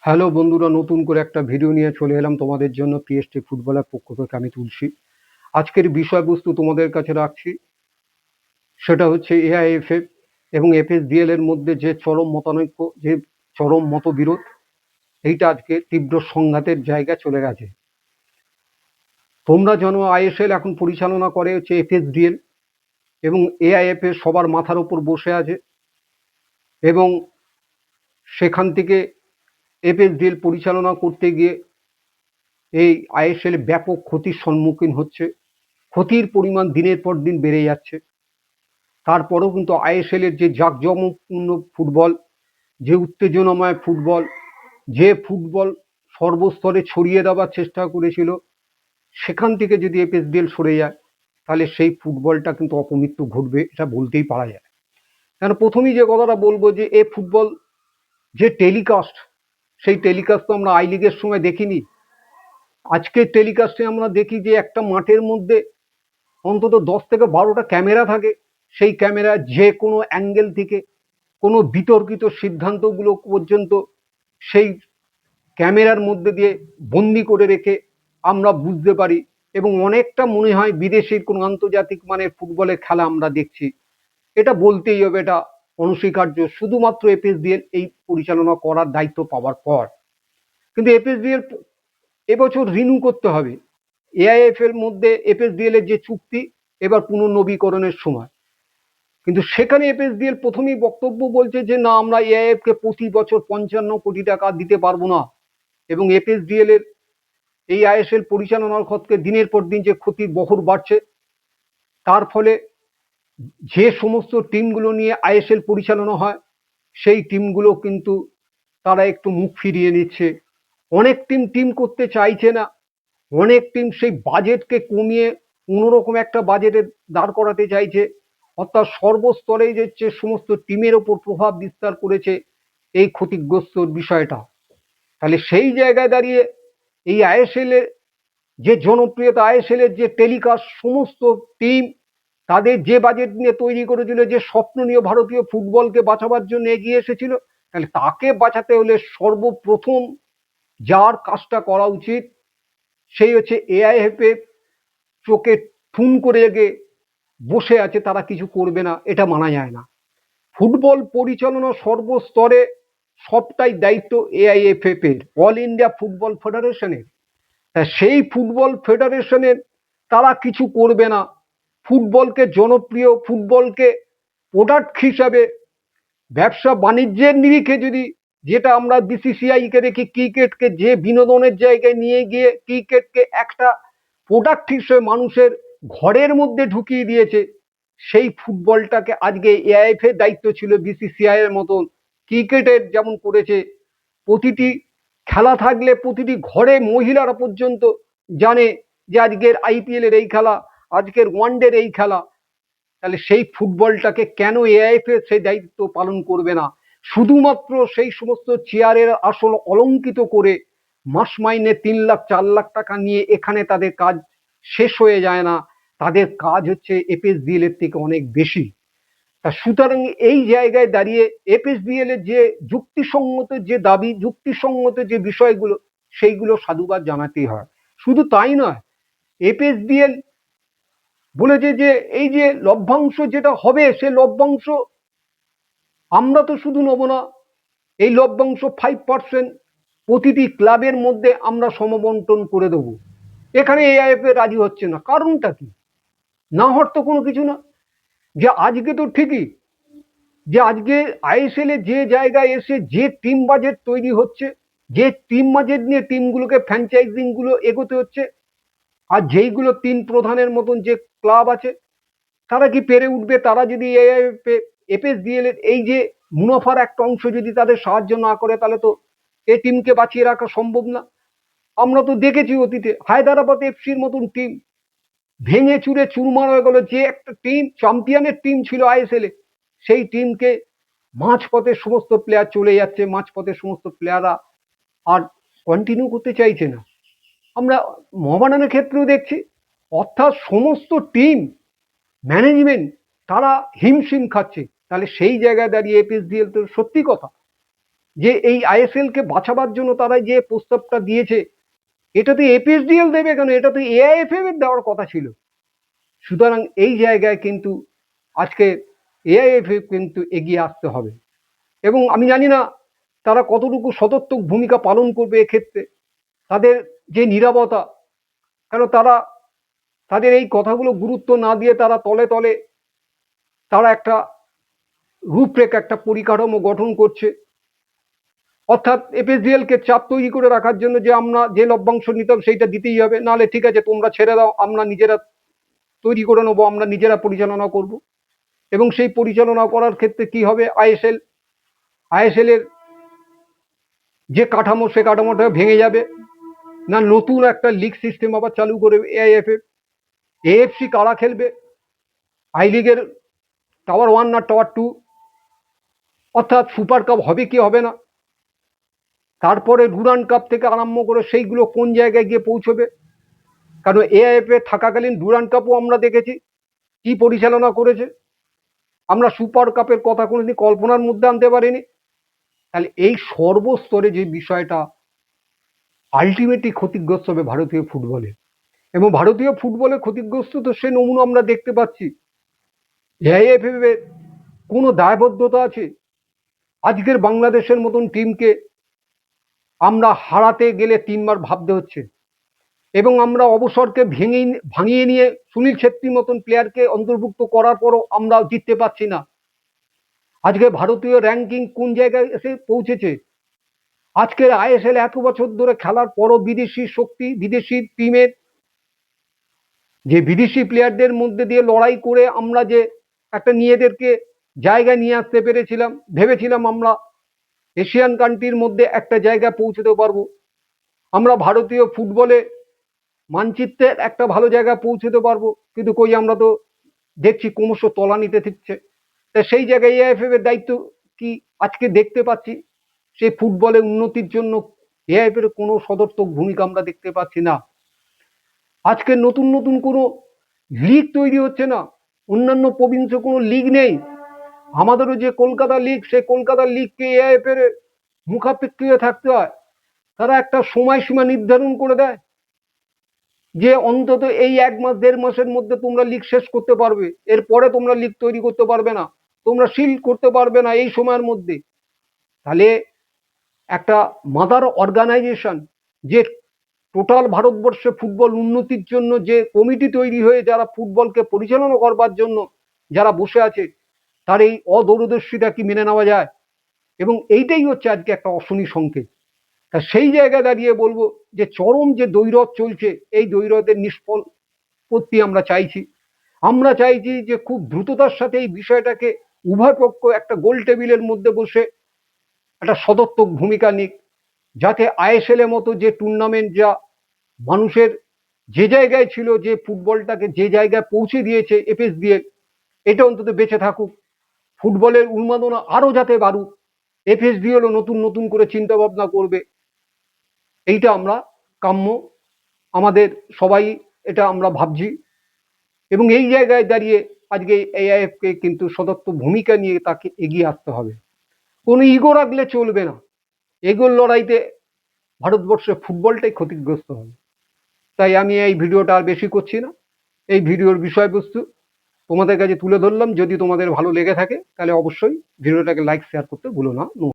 Hello বন্ধুরা, নতুন করে একটা ভিডিও নিয়ে চলে এলাম তোমাদের জন্য। পিএসটি ফুটবলের পক্ষ থেকে আমি তুলসী। আজকের বিষয়বস্তু তোমাদের কাছে রাখছি, সেটা হচ্ছে এআইএফএফ এবং এফএসডিএল এর মধ্যে যে চরম মতানৈক্য, যে চরম মতবিরোধ, এইটা আজকে তীব্র সংঘাতের জায়গায় চলে গেছে। তোমরা জানো আইএসএল এখন পরিচালনা করে হচ্ছে এফএসডিএল, এবং এআইএফএ সবার মাথার উপর বসে আছে, এবং সেখান থেকে এফএসডিএল পরিচালনা করতে গিয়ে এই আইএসএল ব্যাপক ক্ষতির সম্মুখীন হচ্ছে। ক্ষতির পরিমাণ দিনের পর দিন বেড়ে যাচ্ছে। তারপরেও কিন্তু আইএসএল এর যে জাঁকজমকপূর্ণ ফুটবল, যে উত্তেজনাময় ফুটবল, যে ফুটবল সর্বস্তরে ছড়িয়ে দেওয়ার চেষ্টা করেছিল, সেখান থেকে যদি এফএসডিএল সরে যায় তাহলে সেই ফুটবলটা কিন্তু অপমৃত্যু ঘটবে, এটা বলতেই পারা যায়। কেন, প্রথমেই যে কথাটা বলবো যে এ ফুটবল যে টেলিকাস্ট, সেই টেলিকাস্ট তো আমরা আই লিগের সময় দেখিনি। আজকের টেলিকাস্টে আমরা দেখি যে একটা মাঠের মধ্যে অন্তত 10 থেকে 12টা ক্যামেরা থাকে। সেই ক্যামেরা যে কোনো অ্যাঙ্গেল থেকে কোনো বিতর্কিত সিদ্ধান্তগুলো পর্যন্ত সেই ক্যামেরার মধ্যে দিয়ে বন্দি করে রেখে আমরা বুঝতে পারি, এবং অনেকটা মনে হয় বিদেশের কোনো আন্তর্জাতিক মানের ফুটবলের খেলা আমরা দেখছি। এটা বলতেই হবে, এটা অনস্বীকার্য, শুধুমাত্র এফএসডিএল এই পরিচালনা করার দায়িত্ব পাওয়ার পর। কিন্তু এফএসডিএল এবছর রিনিউ করতে হবে। এআইএফ এর মধ্যে এফএসডিএল এর যে চুক্তি, এবার পুনর্নবীকরণের সময়। কিন্তু সেখানে এফএসডিএল প্রথমেই বক্তব্য বলছে যে না, আমরা এআইএফ কে প্রতি বছর 55 কোটি টাকা দিতে পারবো না, এবং এফএসডিএল এর এই আইএসএল পরিচালনার ক্ষেত্রে দিনের পর দিন যে ক্ষতির বহর বাড়ছে, তার ফলে যে সমস্ত টিমগুলো নিয়ে আইএসএল পরিচালনা হয় সেই টিমগুলো কিন্তু তারা একটু মুখ ফিরিয়ে নিচ্ছে। অনেক টিম করতে চাইছে না। অনেক টিম সেই বাজেটকে কমিয়ে অন্যরকম একটা বাজেটে দাঁড় করাতে চাইছে। অর্থাৎ সর্বস্তরে যে সমস্ত টিমের ওপর প্রভাব বিস্তার করেছে এই ক্ষতিগ্রস্ত বিষয়টা। তাহলে সেই জায়গায় দাঁড়িয়ে এই আইএসএল এর যে জনপ্রিয়তা, আইএসএল এর যে টেলিকাস্ট, সমস্ত টিম তাদের যে বাজেট নিয়ে তৈরি করেছিল, যে স্বপ্ন নিয়ে ভারতীয় ফুটবলকে বাঁচাবার জন্য এগিয়ে এসেছিল, তাহলে তাকে বাঁচাতে হলে সর্বপ্রথম যার কাজটা করা উচিত সেই হচ্ছে এআইএফ এর চোখে ঠুন করে লেগে বসে আছে, তারা কিছু করবে না, এটা মানা যায় না। ফুটবল পরিচালনা সর্বস্তরে সবটাই দায়িত্ব এআইএফএফ এর, অল ইন্ডিয়া ফুটবল ফেডারেশনের। সেই ফুটবল ফেডারেশনের তারা কিছু করবে না। ফুটবলকে জনপ্রিয়, ফুটবলকে প্রোডাক্ট হিসাবে ব্যবসা বাণিজ্যের নিরিখে যদি, যেটা আমরা বিসিসিআই কে দেখি, ক্রিকেটকে যে বিনোদনের জায়গায় নিয়ে গিয়ে ক্রিকেটকে একটা প্রোডাক্ট হিসেবে মানুষের ঘরের মধ্যে ঢুকিয়ে দিয়েছে, সেই ফুটবলটাকে আজকে এআইএফ এর দায়িত্ব ছিল বিসিসিআই এর মতন ক্রিকেটের যেমন করেছে। প্রতিটি খেলা থাকলে প্রতিটি ঘরে মহিলারা পর্যন্ত জানে যে আজকের আইপিএল এর এই খেলা, আজকের ওয়ানডের এই খেলা। তাহলে সেই ফুটবলটাকে কেন এআইএফ এর সেই দায়িত্ব পালন করবে না? শুধুমাত্র সেই সমস্ত চেয়ারের আসল অলঙ্কিত করে মাস মাইনে 3 লাখ 4 লাখ টাকা নিয়ে এখানে তাদের কাজ শেষ হয়ে যায় না। তাদের কাজ হচ্ছে এফএসডিএল এর থেকে অনেক বেশি। তা সুতরাং এই জায়গায় দাঁড়িয়ে এফএসডিএল এর যে যুক্তিসঙ্গত যে দাবি, যুক্তিসঙ্গত যে বিষয়গুলো, সেইগুলো সাধুবাদ জানাতেই হয়। শুধু তাই নয়, এফএসডিএল বলেছে যে এই যে লভ্যাংশ যেটা হবে, সে লভ্যাংশ আমরা তো শুধু নেব না, এই লভ্যাংশ 5% প্রতিটি ক্লাবের মধ্যে আমরা সমবন্টন করে দেবো। এখানে এআইএফ রাজি হচ্ছে না, কারণটা কি? না হওয়ার তো কোনো কিছু না। যে আজকে তো ঠিকই, যে আজকে আইএসএল এ যে জায়গায় এসে যে টিম বাজেট তৈরি হচ্ছে, যে টিম বাজেট নিয়ে টিমগুলোকে ফ্র্যাঞ্চাইজিং গুলো এগোতে হচ্ছে, আর যেইগুলো তিন প্রধানের মতন যে ক্লাব আছে, তারা কি পেরে উঠবে? তারা যদি এফএসডিএল এর এই যে মুনাফার একটা অংশ যদি তাদের সাহায্য না করে, তাহলে তো এই টিমকে বাঁচিয়ে রাখা সম্ভব না। আমরা তো দেখেছি অতীতে হায়দ্রাবাদ এফসির মতন টিম ভেঙে চুরে চুরমার হয়ে গেল। যে একটা টিম চ্যাম্পিয়নের টিম ছিল আইএসএল এ, সেই টিমকে মাঝপথে সমস্ত প্লেয়ার চলে যাচ্ছে, মাঝপথে সমস্ত প্লেয়াররা আর কন্টিনিউ করতে চাইছে না। আমরা মোহামেডানের ক্ষেত্রেও দেখছি। অর্থাৎ সমস্ত টিম ম্যানেজমেন্ট তারা হিমশিম খাচ্ছে। তাহলে সেই জায়গায় দাঁড়িয়ে এফএসডিএল তো সত্যি কথা, যে এই আইএসএল কে বাঁচাবার জন্য তারা যে প্রস্তাবটা দিয়েছে, এটা তো এপিএসডিএল দেবে কেন, এটা তো এআইএফএফ এর দেওয়ার কথা ছিল। সুতরাং এই জায়গায় কিন্তু আজকে এআইএফএফ কিন্তু এগিয়ে আসতে হবে, এবং আমি জানি না তারা কতটুকু সদর্থক ভূমিকা পালন করবে এক্ষেত্রে। তাদের যে নীরবতা, কেন তারা তাদের এই কথাগুলো গুরুত্ব না দিয়ে তারা তলে তলে তারা একটা রূপরেখা, একটা পরিকাঠামো গঠন করছে, অর্থাৎ এপিএসডিএল কে চাপ তৈরি করে রাখার জন্য যে আমরা যে লভ্যাংশ নিতাম সেইটা দিতেই হবে, নাহলে ঠিক আছে তোমরা ছেড়ে দাও, আমরা নিজেরা তৈরি করে নেবো, আমরা নিজেরা পরিচালনা করব। এবং সেই পরিচালনা করার ক্ষেত্রে কি হবে, আইএসএল এর যে কাঠামো, সে কাঠামোটা ভেঙে যাবে, না নতুন একটা লিগ সিস্টেম আবার চালু করে এআইএফএফ। এএফসি কারা খেলবে, আই লিগের টাওয়ার 1 না টাওয়ার 2, অর্থাৎ সুপার কাপ হবে কি হবে না, তারপরে ডুরান্ড কাপ থেকে আরম্ভ করে সেইগুলো কোন জায়গায় গিয়ে পৌঁছবে। কারণ এআইএফএ থাকাকালীন ডুরান্ড কাপও আমরা দেখেছি কি পরিচালনা করেছে, আমরা সুপার কাপের কথা কোনোদিন কল্পনার মধ্যে আনতে পারিনি। তাহলে এই সর্বস্তরে যে বিষয়টা আলটিমেটলি ক্ষতিগ্রস্ত হবে ভারতীয় ফুটবলে, এবং ভারতীয় ফুটবলে ক্ষতিগ্রস্ত তো সে নমুনা আমরা দেখতে পাচ্ছি। এআইএফএফ এর কোনো দায়বদ্ধতা আছে আজকের বাংলাদেশের মতন টিমকে আমরা হারাতে গেলে 3বার ভাবতে হচ্ছে, এবং আমরা অবসরকে ভাঙিয়ে নিয়ে সুনীল ছেত্রীর মতন প্লেয়ারকে অন্তর্ভুক্ত করার পরও আমরা জিততে পারছি না। আজকে ভারতীয় র্যাঙ্কিং কোন জায়গায় এসে পৌঁছেছে, আজকের আইএসএল এত বছর ধরে খেলার পরও বিদেশি শক্তি, বিদেশি টিমের যে বিদেশি প্লেয়ারদের মধ্যে দিয়ে লড়াই করে আমরা যে একটা নিজেদেরকে জায়গায় নিয়ে আসতে পেরেছিলাম, ভেবেছিলাম আমরা এশিয়ান কান্ট্রির মধ্যে একটা জায়গায় পৌঁছতে পারবো, আমরা ভারতীয় ফুটবলে মানচিত্রের একটা ভালো জায়গায় পৌঁছতে পারবো, কিন্তু কই আমরা তো দেখছি ক্রমশ তলানিতে থাকছে। তা সেই জায়গায় এআইএফএফ এর দায়িত্ব কি আজকে দেখতে পাচ্ছি, সেই ফুটবলের উন্নতির জন্য এআইএফএফ এর কোনো সদর্থক ভূমিকা আমরা দেখতে পাচ্ছি না। আজকে নতুন নতুন কোনো লিগ তৈরি হচ্ছে না, অন্যান্য প্রভিন্স কোনো লিগ নেই। আমাদেরও যে কলকাতা লিগ, সেই কলকাতা লিগকে এআইএফএফ এর মুখাপেক্ষী হয়ে থাকতে হয়। তারা একটা সময়সীমা নির্ধারণ করে দেয় যে অন্তত এই 1 মাস 1.5 মাসের মধ্যে তোমরা লিগ শেষ করতে পারবে, এরপরে তোমরা লিগ তৈরি করতে পারবে না, তোমরা সিল করতে পারবে না এই সময়ের মধ্যে। তাহলে একটা মাদার অর্গানাইজেশন যে টোটাল ভারতবর্ষে ফুটবল উন্নতির জন্য যে কমিটি তৈরি হয়ে যারা ফুটবলকে পরিচালনা করবার জন্য যারা বসে আছে, তার এই অদূরদর্শিতা কি মেনে নেওয়া যায়? এবং এইটাই হচ্ছে আজকে একটা অশনি সংকেত। তা সেই জায়গায় দাঁড়িয়ে বলবো যে চরম যে দ্বৈরথ চলছে, এই দ্বৈরথের নিষ্পত্তি আমরা চাইছি। আমরা চাইছি যে খুব দ্রুততার সাথে এই বিষয়টাকে উভয় পক্ষ একটা গোল টেবিলের মধ্যে বসে একটা সদর্থক ভূমিকা নিক, যাতে আইএসএল এর মতো যে টুর্নামেন্ট যা মানুষের যে জায়গায় ছিল, যে ফুটবলটাকে যে জায়গায় পৌঁছে দিয়েছে এপিএসডিএল, এটা অন্তত বেঁচে থাকুক। ফুটবলের উন্মাদনা আরো যাতে বাড়ুক, এপিএসডিএলও নতুন নতুন করে চিন্তা ভাবনা করবে, এইটা আমরা কাম্য, আমাদের সবাই এটা আমরা ভাবছি। এবং এই জায়গায় দাঁড়িয়ে আজকে এআইএফ কে কিন্তু সদর্থক ভূমিকা নিয়ে তাকে এগিয়ে আসতে হবে, কোনো ইগো রাখলে চলবে না। এগোর লড়াইতে ভারতবর্ষের ফুটবলটাই ক্ষতিগ্রস্ত হবে। তাই আমি এই ভিডিওটা আর বেশি করছি না, এই ভিডিওর বিষয়বস্তু তোমাদের কাছে তুলে ধরলাম। যদি তোমাদের ভালো লেগে থাকে তাহলে অবশ্যই ভিডিওটাকে লাইক শেয়ার করতে ভুলো না।